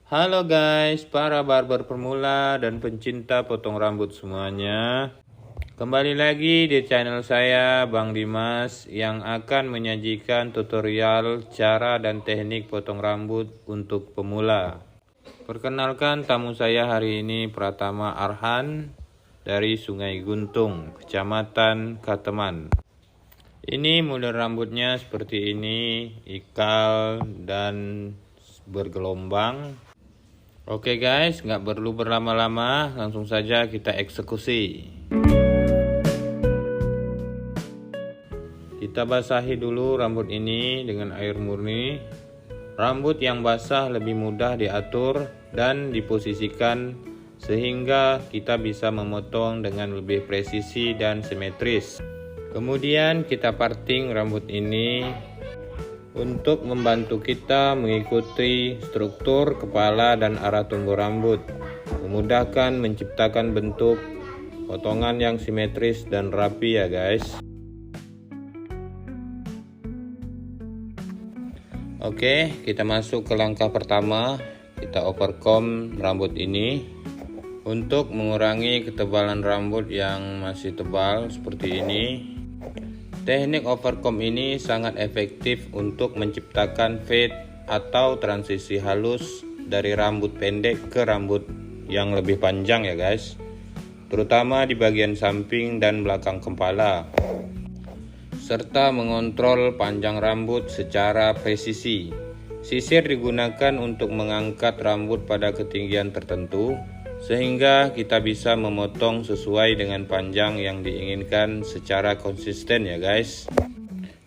Halo guys, para barber pemula dan pencinta potong rambut semuanya. Kembali lagi di channel saya, Bang Dimas, yang akan menyajikan tutorial cara dan teknik potong rambut untuk pemula. Perkenalkan tamu saya hari ini, Pratama Arhan dari Sungai Guntung, Kecamatan Kateman. Ini model rambutnya seperti ini, ikal dan bergelombang. Oke guys, nggak perlu berlama-lama, langsung saja kita eksekusi. Kita basahi dulu rambut ini dengan air murni. Rambut yang basah lebih mudah diatur dan diposisikan sehingga kita bisa memotong dengan lebih presisi dan simetris. Kemudian kita parting rambut ini untuk membantu kita mengikuti struktur kepala dan arah tumbuh rambut, memudahkan menciptakan bentuk potongan yang simetris dan rapi ya guys. Oke, kita masuk ke langkah pertama. Kita overcomb rambut ini untuk mengurangi ketebalan rambut yang masih tebal seperti ini. Teknik overcomb ini sangat efektif untuk menciptakan fade atau transisi halus dari rambut pendek ke rambut yang lebih panjang ya guys, terutama di bagian samping dan belakang kepala, serta mengontrol panjang rambut secara presisi. Sisir digunakan untuk mengangkat rambut pada ketinggian tertentu sehingga kita bisa memotong sesuai dengan panjang yang diinginkan secara konsisten ya guys.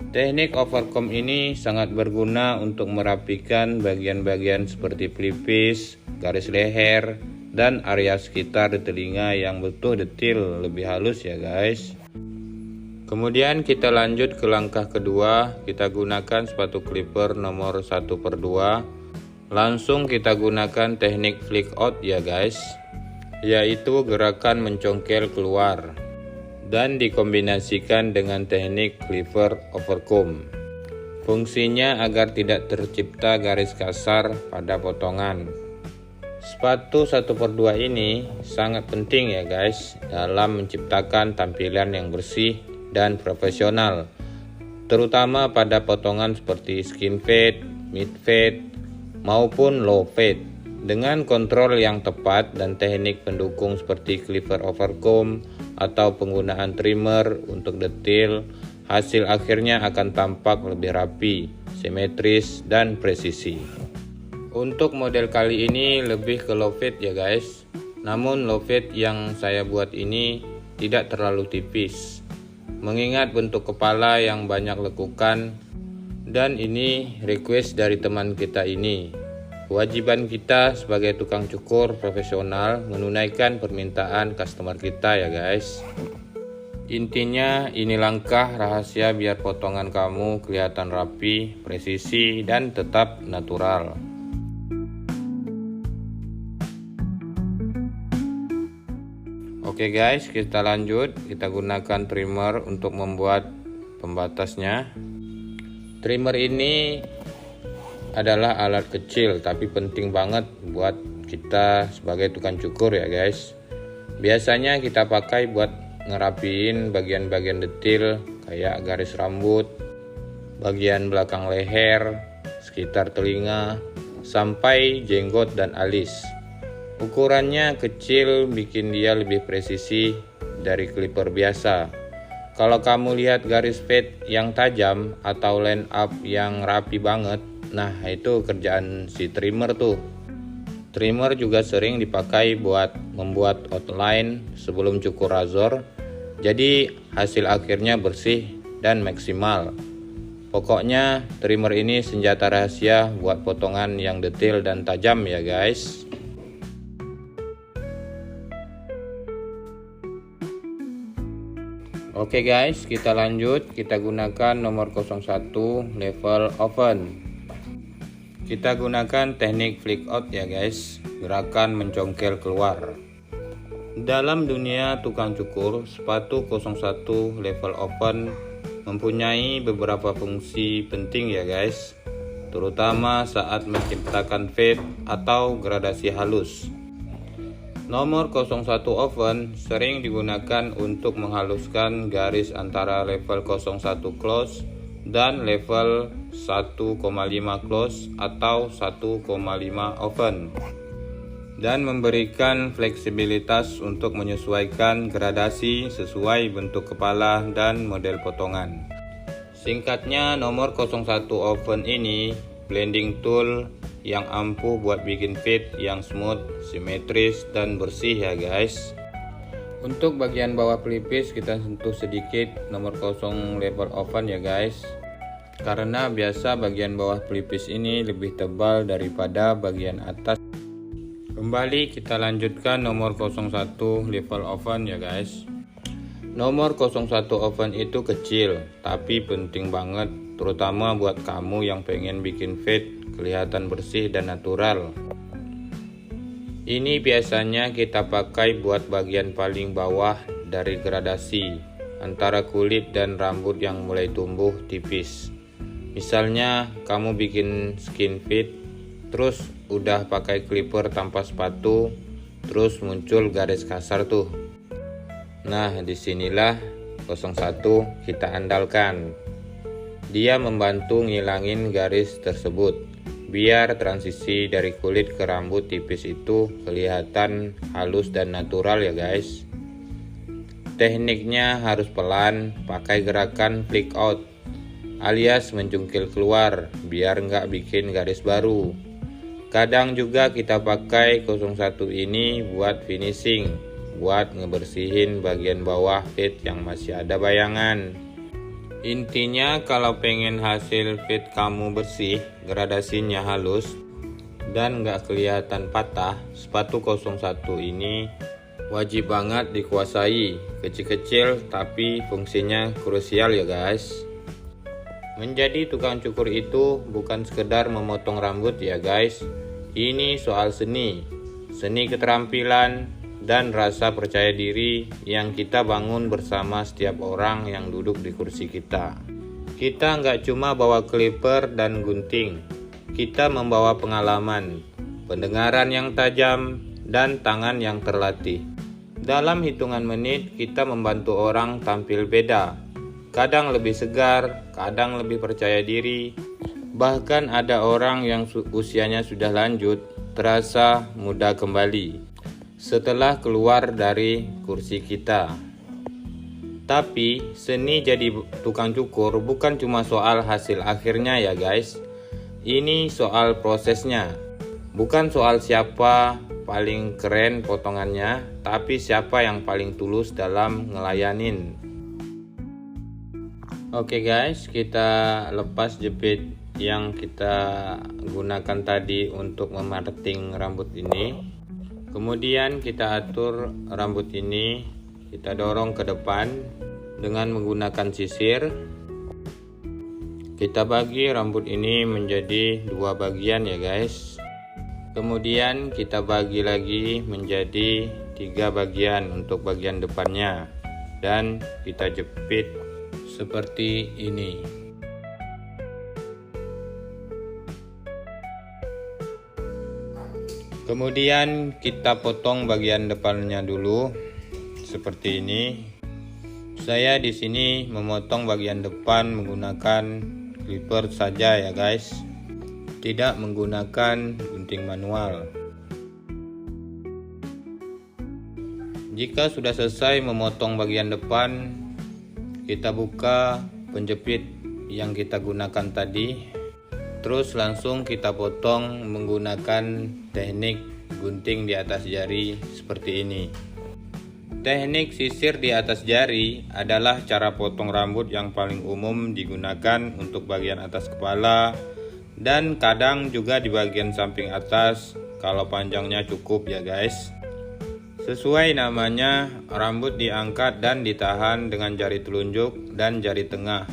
Teknik overcomb ini sangat berguna untuk merapikan bagian-bagian seperti pelipis, garis leher, dan area sekitar di telinga yang butuh detail lebih halus ya guys. Kemudian kita lanjut ke langkah kedua. Kita gunakan sepatu clipper nomor 1/2. Langsung kita gunakan teknik flick out ya guys, yaitu gerakan mencongkel keluar dan dikombinasikan dengan teknik cleaver overcomb. Fungsinya agar tidak tercipta garis kasar pada potongan. Sepatu 1/2 ini sangat penting ya guys dalam menciptakan tampilan yang bersih dan profesional, terutama pada potongan seperti skin fade, mid fade, maupun low fade. Dengan kontrol yang tepat dan teknik pendukung seperti cleaver overcomb atau penggunaan trimmer untuk detail, hasil akhirnya akan tampak lebih rapi, simetris, dan presisi. Untuk model kali ini lebih ke low fade ya guys, namun low fade yang saya buat ini tidak terlalu tipis, mengingat bentuk kepala yang banyak lekukan, dan ini request dari teman kita ini. Kewajiban kita sebagai tukang cukur profesional menunaikan permintaan customer kita ya guys. Intinya ini langkah rahasia biar potongan kamu kelihatan rapi, presisi, dan tetap natural. Oke guys, kita lanjut. Kita gunakan trimmer untuk membuat pembatasnya. Trimmer ini adalah alat kecil tapi penting banget buat kita sebagai tukang cukur ya guys. Biasanya kita pakai buat ngerapiin bagian-bagian detail kayak garis rambut, bagian belakang leher, sekitar telinga, sampai jenggot dan alis. Ukurannya kecil bikin dia lebih presisi dari clipper biasa. Kalau kamu lihat garis fade yang tajam atau line up yang rapi banget, nah itu kerjaan si trimmer tuh. Trimmer juga sering dipakai buat membuat outline sebelum cukur razor, jadi hasil akhirnya bersih dan maksimal. Pokoknya trimmer ini senjata rahasia buat potongan yang detail dan tajam ya guys. Oke guys, kita lanjut. Kita gunakan nomor 01 level oven. Kita gunakan teknik flick out ya guys, gerakan mencongkel keluar. Dalam dunia tukang cukur, sepatu 01 level open mempunyai beberapa fungsi penting ya guys. terutama saat menciptakan fade atau gradasi halus. Nomor 01 oven sering digunakan untuk menghaluskan garis antara level 01 close dan level 1,5 close atau 1,5 oven, dan memberikan fleksibilitas untuk menyesuaikan gradasi sesuai bentuk kepala dan model potongan. Singkatnya, nomor 01 oven ini blending tool yang ampuh buat bikin fade yang smooth, simetris, dan bersih ya guys. Untuk bagian bawah pelipis kita sentuh sedikit nomor 0 level oven ya guys, karena biasa bagian bawah pelipis ini lebih tebal daripada bagian atas. Kembali kita lanjutkan nomor 01 level oven ya guys. Nomor 01 oven itu kecil tapi penting banget, terutama buat kamu yang pengen bikin fade kelihatan bersih dan natural. Ini biasanya kita pakai buat bagian paling bawah dari gradasi antara kulit dan rambut yang mulai tumbuh tipis. Misalnya kamu bikin skin fade, terus udah pakai clipper tanpa sepatu, terus muncul garis kasar tuh. Nah, disinilah 01 kita andalkan. Dia membantu ngilangin garis tersebut, biar transisi dari kulit ke rambut tipis itu kelihatan halus dan natural ya guys. Tekniknya harus pelan, pakai gerakan flick out alias mencungkil keluar biar nggak bikin garis baru. Kadang juga kita pakai 01 ini buat finishing, buat ngebersihin bagian bawah fade yang masih ada bayangan. Intinya kalau pengen hasil fade kamu bersih, gradasinya halus, dan nggak kelihatan patah, sepatu 01 ini wajib banget dikuasai. Kecil-kecil tapi fungsinya krusial ya guys. Menjadi tukang cukur itu bukan sekedar memotong rambut ya guys. Ini soal seni keterampilan, dan rasa percaya diri yang kita bangun bersama setiap orang yang duduk di kursi kita. Kita nggak cuma bawa clipper dan gunting, kita membawa pengalaman, pendengaran yang tajam, dan tangan yang terlatih. Dalam hitungan menit kita membantu orang tampil beda, kadang lebih segar, kadang lebih percaya diri, bahkan ada orang yang usianya sudah lanjut terasa muda kembali setelah keluar dari kursi kita. Tapi seni jadi tukang cukur bukan cuma soal hasil akhirnya ya guys. Ini soal prosesnya. Bukan soal siapa paling keren potongannya, tapi siapa yang paling tulus dalam ngelayanin. Oke guys, kita lepas jepit yang kita gunakan tadi untuk memarting rambut ini. Kemudian kita atur rambut ini, kita dorong ke depan dengan menggunakan sisir. Kita bagi rambut ini menjadi 2 bagian ya guys. Kemudian kita bagi lagi menjadi 3 bagian untuk bagian depannya, dan kita jepit seperti ini. Kemudian kita potong bagian depannya dulu seperti ini. Saya di sini memotong bagian depan menggunakan clipper saja ya guys, tidak menggunakan gunting manual. Jika sudah selesai memotong bagian depan, kita buka penjepit yang kita gunakan tadi. Terus langsung kita potong menggunakan teknik gunting di atas jari seperti ini. Teknik sisir di atas jari adalah cara potong rambut yang paling umum digunakan untuk bagian atas kepala, dan kadang juga di bagian samping atas kalau panjangnya cukup ya guys. Sesuai namanya, rambut diangkat dan ditahan dengan jari telunjuk dan jari tengah,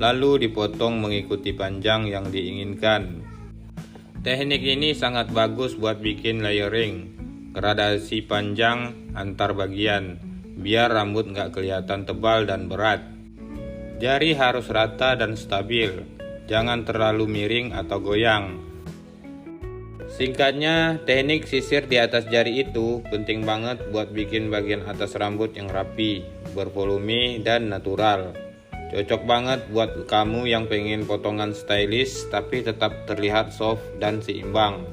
lalu dipotong mengikuti panjang yang diinginkan. Teknik ini sangat bagus buat bikin layering, gradasi panjang antar bagian, biar rambut nggak kelihatan tebal dan berat. Jari harus rata dan stabil, jangan terlalu miring atau goyang. Singkatnya, teknik sisir di atas jari itu penting banget buat bikin bagian atas rambut yang rapi, bervolume, dan natural. Cocok banget buat kamu yang pengen potongan stylish tapi tetap terlihat soft dan seimbang.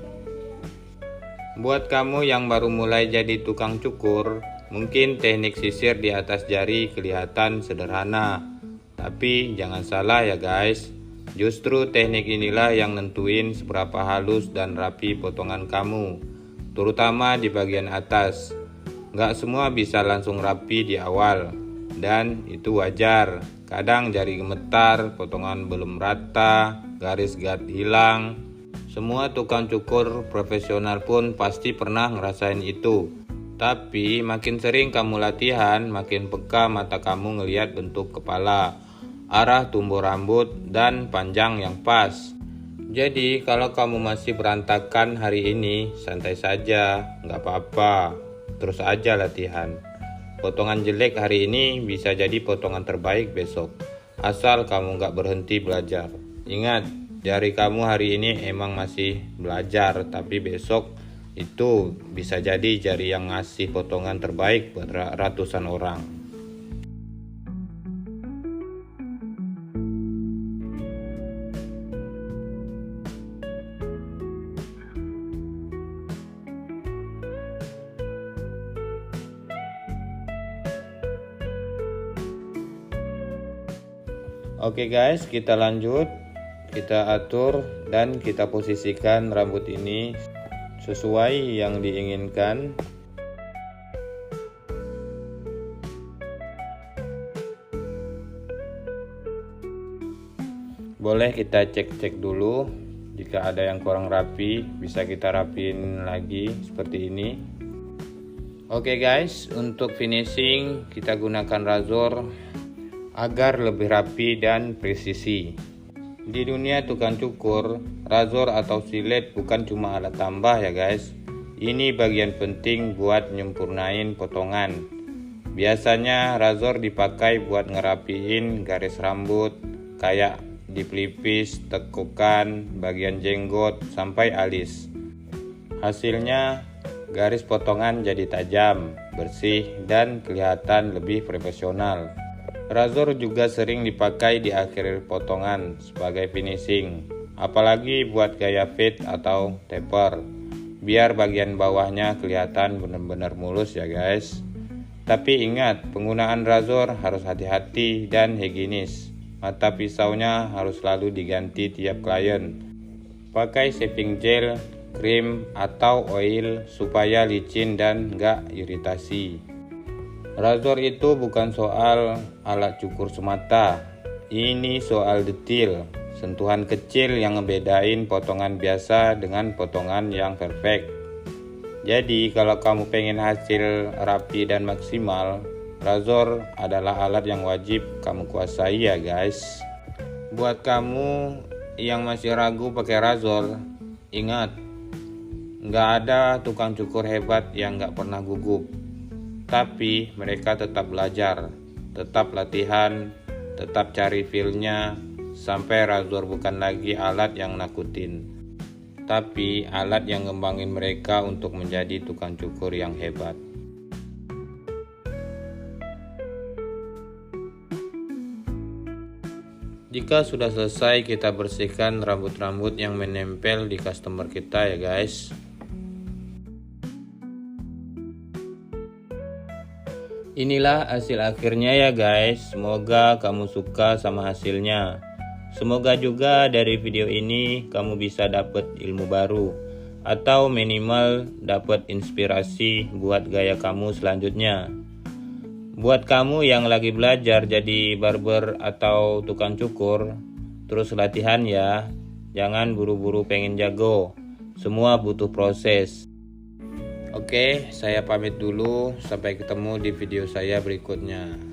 Buat kamu yang baru mulai jadi tukang cukur, mungkin teknik sisir di atas jari kelihatan sederhana. Tapi jangan salah ya guys, justru teknik inilah yang nentuin seberapa halus dan rapi potongan kamu, terutama di bagian atas. Nggak semua bisa langsung rapi di awal, dan itu wajar. Kadang jari gemetar, potongan belum rata, garis guard hilang. Semua tukang cukur profesional pun pasti pernah ngerasain itu. Tapi makin sering kamu latihan, makin peka mata kamu ngelihat bentuk kepala, arah tumbuh rambut, dan panjang yang pas. Jadi kalau kamu masih berantakan hari ini, santai saja, nggak apa-apa. Terus aja latihan. Potongan jelek hari ini bisa jadi potongan terbaik besok, asal kamu nggak berhenti belajar. Ingat, jari kamu hari ini emang masih belajar, tapi besok itu bisa jadi jari yang ngasih potongan terbaik buat ratusan orang. Oke guys, kita lanjut. Kita atur dan kita posisikan rambut ini sesuai yang diinginkan. Boleh kita cek-cek dulu. Jika ada yang kurang rapi, bisa kita rapiin lagi seperti ini. Oke guys, untuk finishing kita gunakan razor agar lebih rapi dan presisi. Di dunia tukang cukur, razor atau silet bukan cuma alat tambah ya guys. Ini bagian penting buat nyempurnain potongan. Biasanya razor dipakai buat ngerapiin garis rambut, kayak di pelipis, tekukan, bagian jenggot, sampai alis. Hasilnya, garis potongan jadi tajam, bersih, dan kelihatan lebih profesional. Razor juga sering dipakai di akhir potongan sebagai finishing, apalagi buat gaya fade atau taper, biar bagian bawahnya kelihatan benar-benar mulus ya guys. Tapi ingat, penggunaan razor harus hati-hati dan higienis. Mata pisaunya harus selalu diganti tiap klien. Pakai shaving gel, krim, atau oil supaya licin dan nggak iritasi. Razor itu bukan soal alat cukur semata, ini soal detail, sentuhan kecil yang ngebedain potongan biasa dengan potongan yang perfect. Jadi kalau kamu pengen hasil rapi dan maksimal, razor adalah alat yang wajib kamu kuasai ya guys. Buat kamu yang masih ragu pakai razor, ingat, nggak ada tukang cukur hebat yang nggak pernah gugup. Tapi mereka tetap belajar, tetap latihan, tetap cari feel-nya, sampai razor bukan lagi alat yang nakutin, tapi alat yang ngembangin mereka untuk menjadi tukang cukur yang hebat. Jika sudah selesai, kita bersihkan rambut-rambut yang menempel di customer kita ya guys. Inilah hasil akhirnya ya guys, semoga kamu suka sama hasilnya. Semoga juga dari video ini kamu bisa dapat ilmu baru, atau minimal dapat inspirasi buat gaya kamu selanjutnya. Buat kamu yang lagi belajar jadi barber atau tukang cukur, terus latihan ya, jangan buru-buru pengen jago, semua butuh proses. Oke, saya pamit dulu. Sampai ketemu di video saya berikutnya.